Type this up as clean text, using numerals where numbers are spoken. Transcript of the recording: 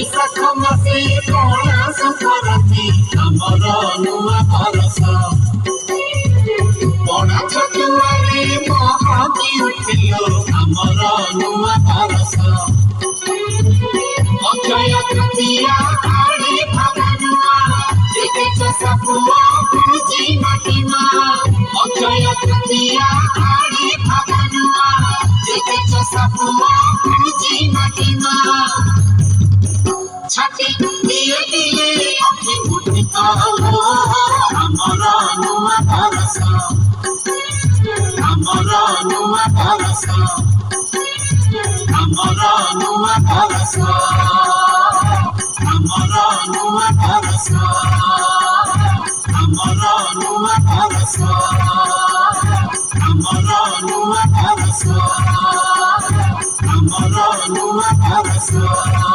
ବୈଶାଖ ମାସେ ପଣା ସଂକ୍ରାନ୍ତି ଆମର ନୂଆ ବରଷ। ପଣା ଛତୁଆରେ ମହକି ଉଠିଲ ଆମର ନୂଆ ବରଷ। ଅକ୍ଷୟ ତୃତୀୟା ଆଡ଼େ ଭାବନୁଆ ଦେଖିଛ ସାପୁଆ ପୂଜି ମାଟିମା। ଅକ୍ଷୟ ତୃତୀୟା ଆଡ଼େ ଭାବନୁଆ ଦେଖିଛ ସାପୁଆ ପୂଜି ମାଟିମା। ଛାତି ଦିଏ ଦିଏ ଅଖି ମୁଠିତ ଆମର ନୂଆ ବରଷ। ଆମର ନୂଆ ବରଷ। ଆମର ନୂଆ ବରଷ। ଆମର ନୂଆ ବରଷ। ଆମର ନୂଆ ବରଷ। ଆମର ନୂଆ ବରଷ। ଆମର ନୂଆ ବରଷ।